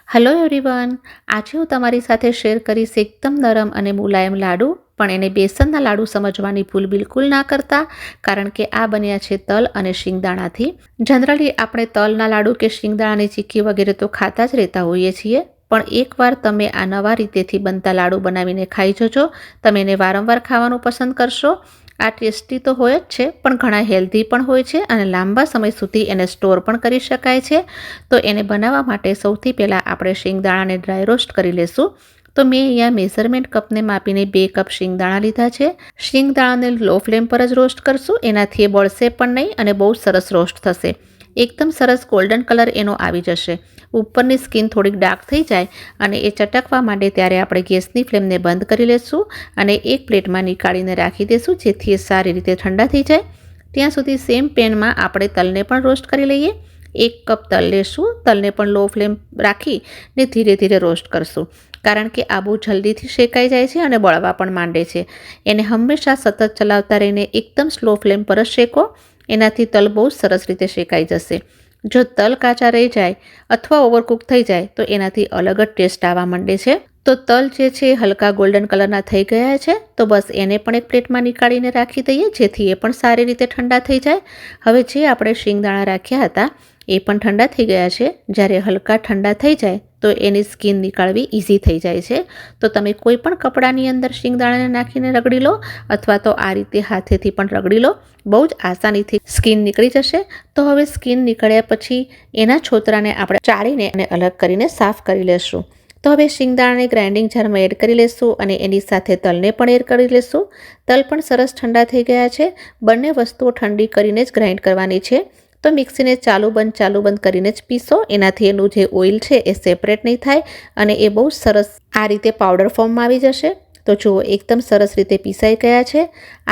Hello everyone, આજે હું તમારી સાથે શેર કરીશ એકદમ નરમ અને મુલાયમ લાડુ. પણ એને બેસનના લાડુ સમજવાની ભૂલ બિલકુલ ના કરતા, કારણ કે આ બન્યા છે તલ અને શિંગદાણાથી. જનરલી આપણે તલના લાડુ કે શિંગદાણાની ચીક્કી વગેરે તો ખાતા જ રહેતા હોઈએ છીએ, પણ એકવાર તમે આ નવા રીતેથી બનતા લાડુ બનાવીને ખાઈ જજો. તમે એને વારંવાર ખાવાનું પસંદ કરશો. આ ટેસ્ટી તો હોય જ છે, પણ ઘણા હેલ્ધી પણ હોય છે અને લાંબા સમય સુધી એને સ્ટોર પણ કરી શકાય છે. તો એને બનાવવા માટે સૌથી પહેલાં આપણે શિંગદાણાને ડ્રાય રોસ્ટ કરી લેશું. તો મેં અહીંયા મેઝરમેન્ટ કપને માપીને 2 કપ શિંગદાણા લીધા છે. શિંગદાણાને લો ફ્લેમ પર જ રોસ્ટ કરશું, એનાથી એ બળશે પણ નહીં અને બહુ સરસ રોસ્ટ થશે. એકદમ સરસ ગોલ્ડન કલર એનો આવી જશે. ઉપરની સ્કિન થોડીક ડાર્ક થઈ જાય અને એ ચટકવા માંડે ત્યારે આપણે ગેસની ફ્લેમને બંધ કરી લેશું અને એક પ્લેટમાં નીકાળીને રાખી દઈશું, જેથી એ સારી રીતે ઠંડા થઈ જાય. ત્યાં સુધી સેમ પેનમાં આપણે તલને પણ રોસ્ટ કરી લઈએ. 1 કપ તલ લેશું. તલને પણ લો ફ્લેમ રાખીને ધીરે ધીરે રોસ્ટ કરશું, કારણ કે આ બહુ જલ્દીથી શેકાઈ જાય છે અને બળવા પણ માંડે છે. એને હંમેશા સતત ચલાવતા રહીને એકદમ સ્લો ફ્લેમ પર જ શેકો. એનાથી તલ બહુ સરસ રીતે શેકાઈ જશે. જો તલ કાચા રહી જાય અથવા ઓવરકુક થઈ જાય તો એનાથી અલગ જ ટેસ્ટ આવવા માંડે છે. તો તલ જે છે હલકા ગોલ્ડન કલરના થઈ ગયા છે, તો બસ એને પણ એક પ્લેટમાં નીકાળીને રાખી દઈએ, જેથી એ પણ સારી રીતે ઠંડા થઈ જાય. હવે જે આપણે શિંગદાણા રાખ્યા હતા એ પણ ઠંડા થઈ ગયા છે. જ્યારે હલકા ઠંડા થઈ જાય તો એની સ્કિન નીકાળવી ઇઝી થઈ જાય છે. તો તમે કોઈ પણ કપડાની અંદર શિંગદાણાને નાખીને રગડી લો, અથવા તો આ રીતે હાથેથી પણ રગડી લો. બહુ જ આસાનીથી સ્કિન નીકળી જશે. તો હવે સ્કિન નીકળ્યા પછી એના છોતરાને આપણે ચાળીને અને અલગ કરીને સાફ કરી લેશું. તો હવે શિંગદાણાને ગ્રાઇન્ડિંગ જારમાં એડ કરી લેશું અને એની સાથે તલને પણ એડ કરી લેશું. તલ પણ સરસ ઠંડા થઈ ગયા છે. બંને વસ્તુઓ ઠંડી કરીને જ ગ્રાઇન્ડ કરવાની છે. તો મિક્સીને ચાલુ બંધ કરીને જ પીસો. એનાથી એનું જે ઓઇલ છે એ સેપરેટ નહીં થાય અને એ બહુ સરસ આ રીતે પાવડર ફોર્મમાં આવી જશે. તો જુઓ, એકદમ સરસ રીતે પીસાઈ ગયા છે.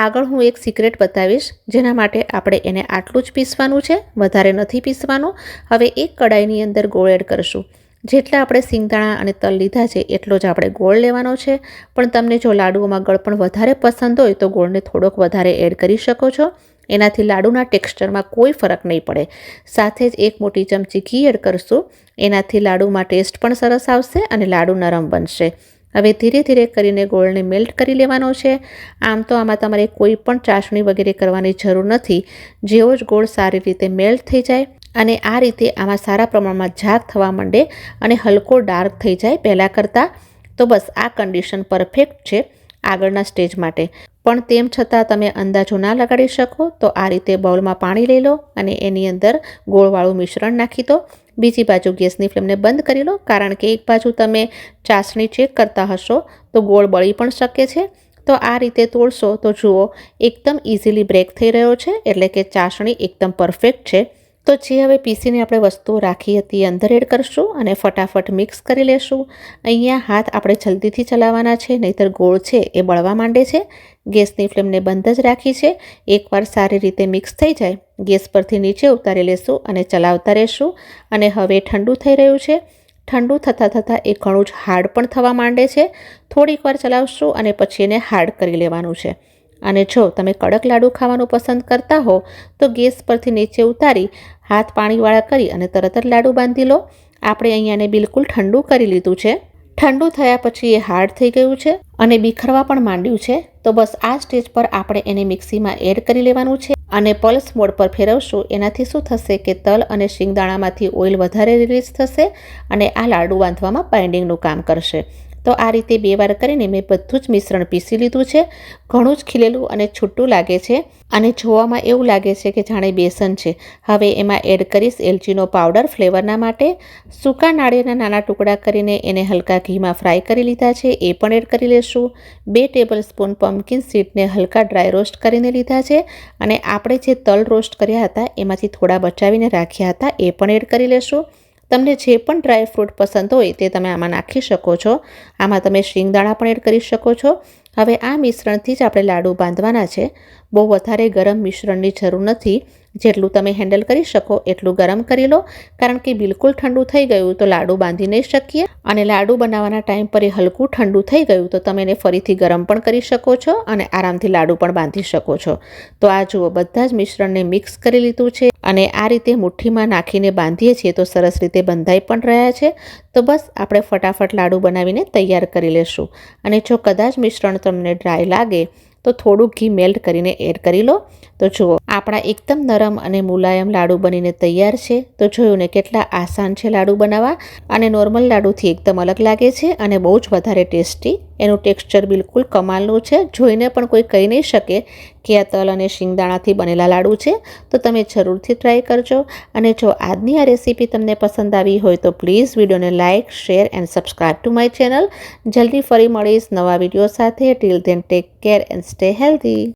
આગળ હું એક સિક્રેટ બતાવીશ, જેના માટે આપણે એને આટલું જ પીસવાનું છે, વધારે નથી પીસવાનું. હવે એક કડાઈની અંદર ગોળ એડ કરશું. જેટલા આપણે શિંગદાણા અને તલ લીધા છે એટલો જ આપણે ગોળ લેવાનો છે. પણ તમને જો લાડુઓમાં ગળ પણ વધારે પસંદ હોય તો ગોળને થોડોક વધારે એડ કરી શકો છો. એનાથી લાડુના ટેક્સચરમાં કોઈ ફરક નહીં પડે. સાથે જ 1 મોટી ચમચી ઘી એડ કરશું. એનાથી લાડુમાં ટેસ્ટ પણ સરસ આવશે અને લાડુ નરમ બનશે. હવે ધીરે ધીરે કરીને ગોળને મેલ્ટ કરી લેવાનો છે. આમ તો આમાં તમારે કોઈ પણ ચાસણી વગેરે કરવાની જરૂર નથી. જેવો જ ગોળ સારી રીતે મેલ્ટ થઈ જાય અને આ રીતે આમાં સારા પ્રમાણમાં ઝાગ થવા માંડે અને હલકો ડાર્ક થઈ જાય પહેલાં કરતાં, તો બસ આ કન્ડિશન પરફેક્ટ છે આગળના સ્ટેજ માટે. પણ તેમ છતાં તમે અંદાજો ના લગાડી શકો તો આ રીતે બાઉલમાં પાણી લઈ લો અને એની અંદર ગોળવાળું મિશ્રણ નાખી દો. બીજી બાજુ ગેસની ફ્લેમને બંધ કરી લો, કારણ કે એક બાજુ તમે ચાસણી ચેક કરતા હશો તો ગોળ બળી પણ શકે છે. તો આ રીતે તોડશો તો જુઓ, એકદમ ઇઝીલી બ્રેક થઈ રહ્યો છે, એટલે કે ચાસણી એકદમ પરફેક્ટ છે. તો જે હવે પીસીને આપણે વસ્તુઓ રાખી હતી એ અંદર એડ કરશું અને ફટાફટ મિક્સ કરી લેશું. અહીંયા હાથ આપણે જલ્દીથી ચલાવવાના છે, નહીંતર ગોળ છે એ બળવા માંડે છે. ગેસની ફ્લેમને બંધ જ રાખી છે. એકવાર સારી રીતે મિક્સ થઈ જાય, ગેસ પરથી નીચે ઉતારી લેશું અને ચલાવતા રહેશું. અને હવે ઠંડુ થઈ રહ્યું છે. ઠંડુ થતાં એ ઘણું જ હાર્ડ પણ થવા માંડે છે. થોડીક વાર ચલાવશું અને પછી એને હાર્ડ કરી લેવાનું છે. અને જો તમે કડક લાડુ ખાવાનું પસંદ કરતા હો તો ગેસ પરથી નીચે ઉતારી હાથ પાણીવાળા કરી અને તરત જ લાડુ બાંધી લો. આપણે અહીંયાને બિલકુલ ઠંડુ કરી લીધું છે. ઠંડુ થયા પછી એ હાર્ડ થઈ ગયું છે અને બીખરવા પણ માંડ્યું છે. તો બસ આ સ્ટેજ પર આપણે એને મિક્સીમાં એડ કરી લેવાનું છે અને પલ્સ મોડ પર ફેરવશું. એનાથી શું થશે કે તલ અને શિંગદાણામાંથી ઓઇલ વધારે રિલીઝ થશે અને આ લાડુ બાંધવામાં બાઇન્ડિંગનું કામ કરશે. તો આ રીતે 2 વાર કરીને મેં બધું જ મિશ્રણ પીસી લીધું છે. ઘણું જ ખીલેલું અને છૂટું લાગે છે અને જોવામાં એવું લાગે છે કે જાણે બેસન છે. હવે એમાં એડ કરીશ એલચીનો પાવડર ફ્લેવરના માટે. સૂકા નાળિયેરના નાના ટુકડા કરીને એને હલકા ઘીમાં ફ્રાય કરી લીધા છે, એ પણ એડ કરી લેશું. 2 ટેબલ સ્પૂન પમ્પકિન સીડને હલકા ડ્રાય રોસ્ટ કરીને લીધા છે અને આપણે જે તલ રોસ્ટ કર્યા હતા એમાંથી થોડા બચાવીને રાખ્યા હતા, એ પણ એડ કરી લેશું. તમને જે પણ ડ્રાય ફ્રૂટ પસંદ હોય તે તમે આમાં નાખી શકો છો. આમાં તમે શિંગદાણા પણ એડ કરી શકો છો. હવે આ મિશ્રણથી જ આપણે લાડુ બાંધવાના છે. બહુ વધારે ગરમ મિશ્રણની જરૂર નથી. જેટલું તમે હેન્ડલ કરી શકો એટલું ગરમ કરી લો, કારણ કે બિલકુલ ઠંડુ થઈ ગયું તો લાડુ બાંધી નહીં શકીએ, અને લાડુ બનાવવાના ટાઈમ પર એ હલકું ઠંડુ થઈ ગયું તો તમે એને ફરીથી ગરમ પણ કરી શકો છો અને આરામથી લાડુ પણ બાંધી શકો છો. તો આ જુઓ, બધા જ મિશ્રણને મિક્સ કરી લીધું છે અને આ રીતે મુઠ્ઠીમાં નાખીને બાંધીએ છીએ તો સરસ રીતે બંધાઈ પણ રહ્યા છે. તો બસ આપણે ફટાફટ લાડુ બનાવીને તૈયાર કરી લેશું. અને જો કદાચ મિશ્રણ તમને ડ્રાય લાગે તો થોડું ઘી મેલ્ટ કરીને એડ કરી લો. તો જુઓ, આપણા એકદમ નરમ અને મુલાયમ લાડુ બનીને તૈયાર છે. તો જોયું ને, કેટલા આસાન છે લાડુ બનાવવા, અને નોર્મલ લાડુથી એકદમ અલગ લાગે છે અને બહુ જ વધારે ટેસ્ટી. એનું ટેક્સચર બિલકુલ કમાલનું છે, જોઈને પણ કોઈ કહી નહીં શકે કે આ તલ અને શિંગદાણાથી બનેલા લાડુ છે. તો તમે જરૂરથી ટ્રાય કરજો. અને જો આજની આ રેસીપી તમને પસંદ આવી હોય તો પ્લીઝ વિડીયોને like, share and subscribe to my channel. જલ્દી ફરી મળીશ નવા વિડીયો સાથે. Till then take care and stay healthy.